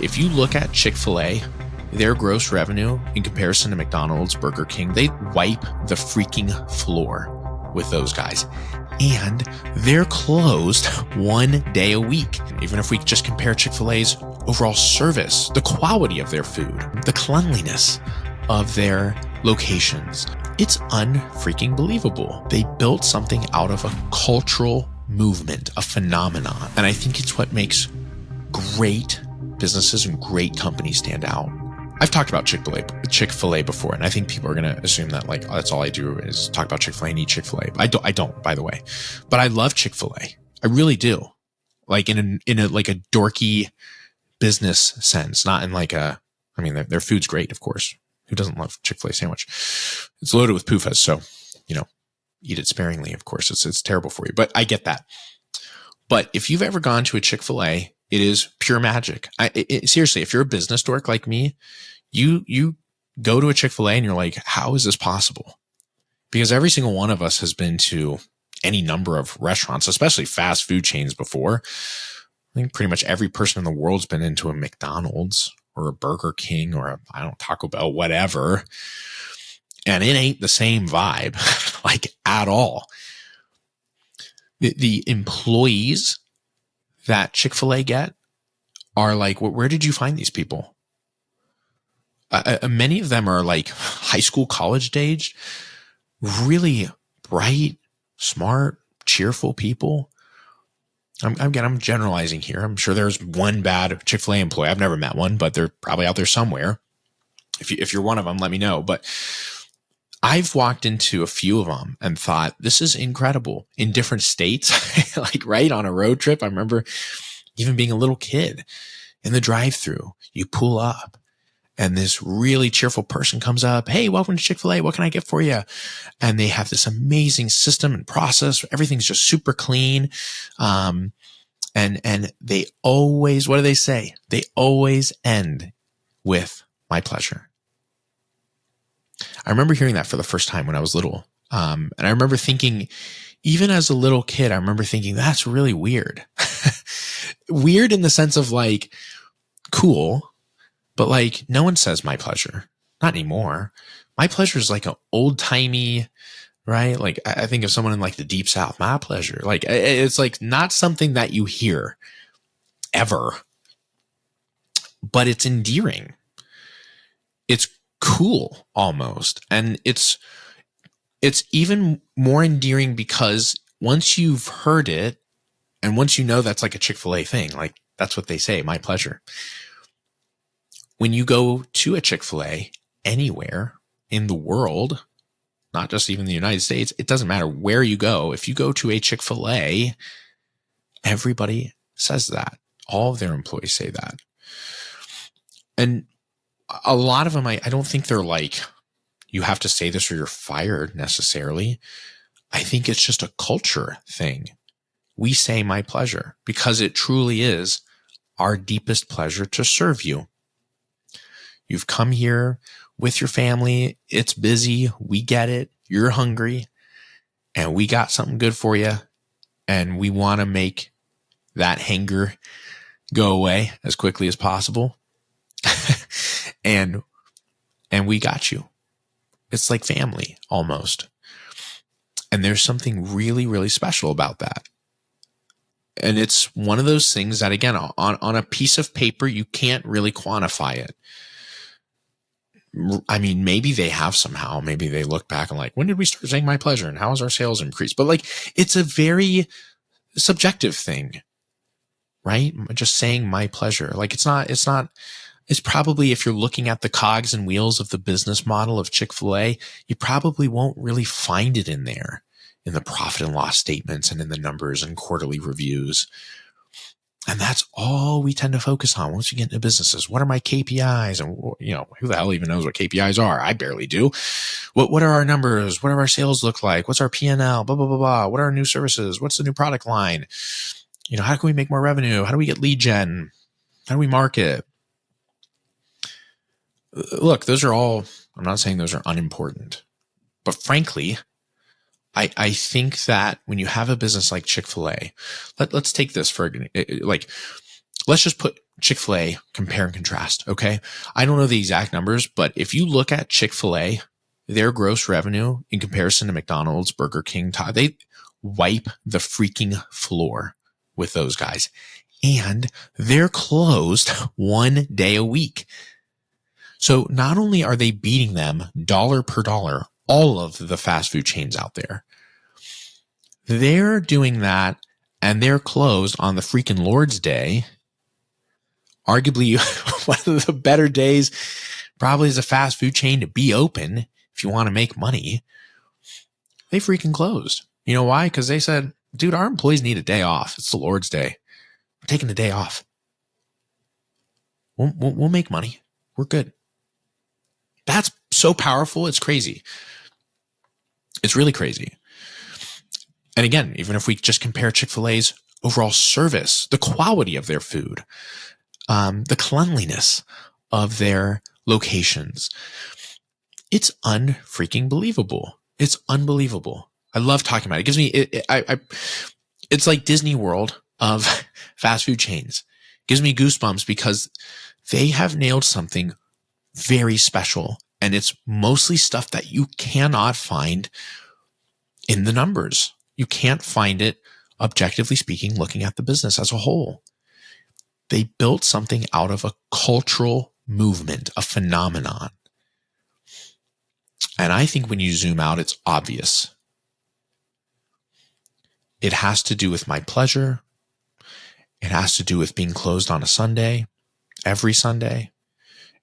if you look at Chick-fil-A, their gross revenue in comparison to McDonald's, Burger King, they wipe the freaking floor with those guys. And they're closed 1 day a week. Even if we just compare Chick-fil-A's overall service, the quality of their food, the cleanliness of their locations, it's unfreaking believable. They built something out of a cultural movement, a phenomenon. And I think it's what makes great businesses and great companies stand out. I've talked about Chick-fil-A before, and I think people are going to assume that like, oh, that's all I do is talk about Chick-fil-A and eat Chick-fil-A. I don't, by the way, but I love Chick-fil-A. I really do. Like in a like a dorky business sense, not in like a, I mean, their food's great, of course. Who doesn't love Chick-fil-A sandwich? It's loaded with PUFAs, so, eat it sparingly, of course. It's terrible for you, but I get that. But if you've ever gone to a Chick-fil-A, it is pure magic. Seriously, if you're a business dork like me, you go to a Chick-fil-A and you're like, how is this possible? Because every single one of us has been to any number of restaurants, especially fast food chains before. I think pretty much every person in the world's been into a McDonald's or a Burger King or Taco Bell, whatever. And it ain't the same vibe, like at all. The employees that Chick-fil-A get are like, where did you find these people? Many of them are like high school, college aged, really bright, smart, cheerful people. I'm generalizing here. I'm sure there's one bad Chick-fil-A employee. I've never met one, but they're probably out there somewhere. If you're one of them, let me know. But I've walked into a few of them and thought, this is incredible in different states, like right on a road trip. I remember even being a little kid in the drive-thru, you pull up and this really cheerful person comes up. Hey, welcome to Chick-fil-A. What can I get for you? And they have this amazing system and process. Everything's just super clean. And they always, what do they say? They always end with my pleasure. I remember hearing that for the first time when I was little. And I remember thinking, even as a little kid, I remember thinking, that's really weird. Weird in the sense of like, cool, but like no one says my pleasure. Not anymore. My pleasure is like an old timey, right? Like I think of someone in like the deep South, my pleasure. Like it's like not something that you hear ever, but it's endearing. It's cool almost. And it's even more endearing because once you've heard it and once you know that's like a Chick-fil-A thing, like that's what they say, my pleasure. When you go to a Chick-fil-A anywhere in the world, not just even the United States, it doesn't matter where you go. If you go to a Chick-fil-A, everybody says that. All of their employees say that. And a lot of them, I don't think they're like, you have to say this or you're fired necessarily. I think it's just a culture thing. We say my pleasure because it truly is our deepest pleasure to serve you. You've come here with your family. It's busy. We get it. You're hungry and we got something good for you. And we want to make that hanger go away as quickly as possible. And we got you. It's like family almost. And there's something really, really special about that. And it's one of those things that, again, on a piece of paper, you can't really quantify it. I mean, maybe they have somehow. Maybe they look back and like, when did we start saying my pleasure and how has our sales increased? But like, it's a very subjective thing, right? Just saying my pleasure. Like it's probably, if you're looking at the cogs and wheels of the business model of Chick-fil-A, you probably won't really find it in there, in the profit and loss statements and in the numbers and quarterly reviews. And that's all we tend to focus on once we get into businesses. What are my KPIs? And, who the hell even knows what KPIs are? I barely do. What are our numbers? What do our sales look like? What's our P&L? Blah, blah, blah, blah. What are our new services? What's the new product line? How can we make more revenue? How do we get lead gen? How do we market? Look, those are all, I'm not saying those are unimportant, but frankly, I think that when you have a business like Chick-fil-A, let's take this for like, let's just put Chick-fil-A, compare and contrast. Okay. I don't know the exact numbers, but if you look at Chick-fil-A, their gross revenue in comparison to McDonald's, Burger King, they wipe the freaking floor with those guys. And they're closed 1 day a week. So not only are they beating them dollar per dollar, all of the fast food chains out there, they're doing that and they're closed on the freaking Lord's Day. Arguably one of the better days probably as a fast food chain to be open if you want to make money. They freaking closed. You know why? Because they said, dude, our employees need a day off. It's the Lord's Day. We're taking a day off. We'll make money. We're good. That's so powerful. It's crazy. It's really crazy. And again, even if we just compare Chick-fil-A's overall service, the quality of their food, the cleanliness of their locations, it's unfreaking believable. It's unbelievable. I love talking about it. It gives me, it's like Disney World of fast food chains. It gives me goosebumps because they have nailed something very special. And it's mostly stuff that you cannot find in the numbers. You can't find it, objectively speaking, looking at the business as a whole. They built something out of a cultural movement, a phenomenon. And I think when you zoom out, it's obvious. It has to do with my pleasure. It has to do with being closed on a Sunday, every Sunday.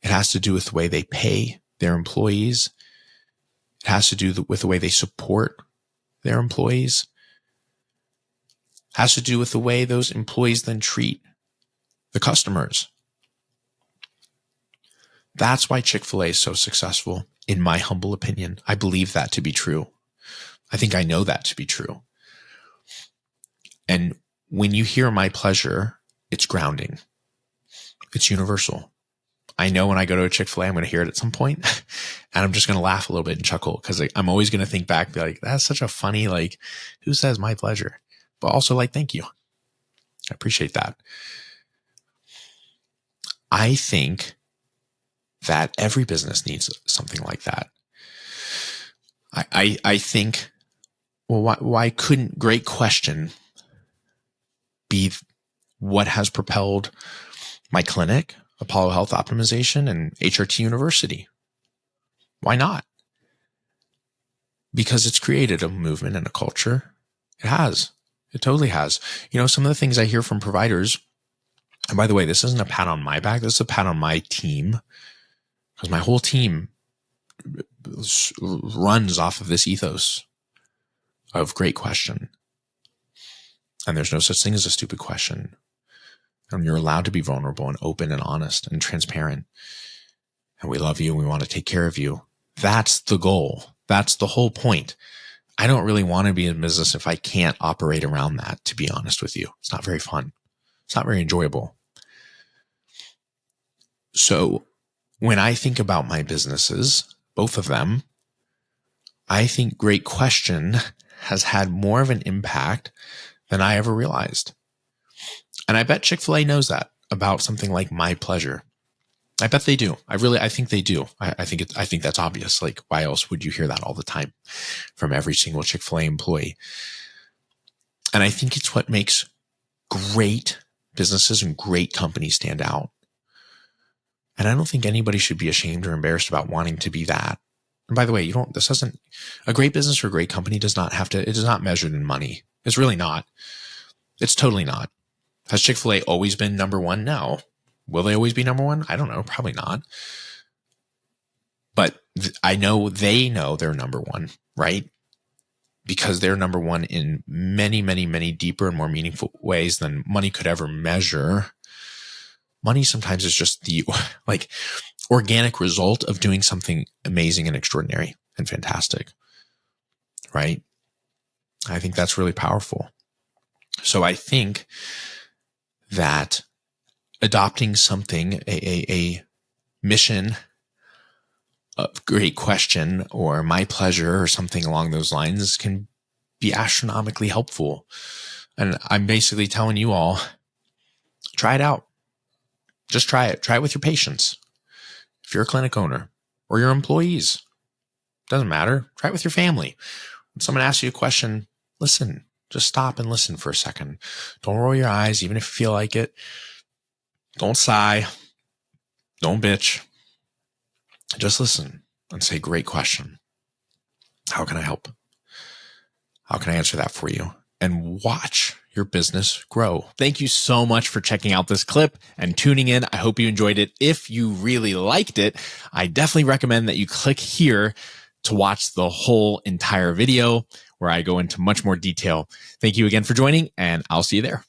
It has to do with the way they pay their employees. It has to do with the way they support their employees. It has to do with the way those employees then treat the customers. That's why Chick-fil-A is so successful, in my humble opinion. I believe that to be true. I think I know that to be true. And when you hear my pleasure, it's grounding. It's universal. I know when I go to a Chick-fil-A, I'm going to hear it at some point, and I'm just going to laugh a little bit and chuckle because I'm always going to think back, be like, that's such a funny, like, who says my pleasure? But also like, thank you. I appreciate that. I think that every business needs something like that. I think, well, why couldn't Great Question be what has propelled my clinic, Apollo Health Optimization, and HRT University? Why not? Because it's created a movement and a culture. It has. It totally has. You know, some of the things I hear from providers, and by the way, this isn't a pat on my back, this is a pat on my team, because my whole team runs off of this ethos of Great Question. And there's no such thing as a stupid question. And you're allowed to be vulnerable and open and honest and transparent. And we love you and we want to take care of you. That's the goal. That's the whole point. I don't really want to be in business if I can't operate around that, to be honest with you. It's not very fun. It's not very enjoyable. So when I think about my businesses, both of them, I think Great Question has had more of an impact than I ever realized. And I bet Chick-fil-A knows that about something like my pleasure. I bet they do. I think they do. I think that's obvious. Like, why else would you hear that all the time from every single Chick-fil-A employee? And I think it's what makes great businesses and great companies stand out. And I don't think anybody should be ashamed or embarrassed about wanting to be that. And by the way, a great business or a great company does not measured in money. It's really not. It's totally not. Has Chick-fil-A always been number one? No. Will they always be number one? I don't know. Probably not. But I know they know they're number one, right? Because they're number one in many, many, many deeper and more meaningful ways than money could ever measure. Money sometimes is just the like organic result of doing something amazing and extraordinary and fantastic, right? I think that's really powerful. So I think that adopting something, a mission of Great Question or My Pleasure or something along those lines can be astronomically helpful. And I'm basically telling you all, try it out. Just try it. Try it with your patients. If you're a clinic owner or your employees, doesn't matter. Try it with your family. When someone asks you a question, listen. Just stop and listen for a second. Don't roll your eyes, even if you feel like it. Don't sigh. Don't bitch. Just listen and say, great question. How can I help? How can I answer that for you? And watch your business grow. Thank you so much for checking out this clip and tuning in. I hope you enjoyed it. If you really liked it, I definitely recommend that you click here to watch the whole entire video where I go into much more detail. Thank you again for joining, and I'll see you there.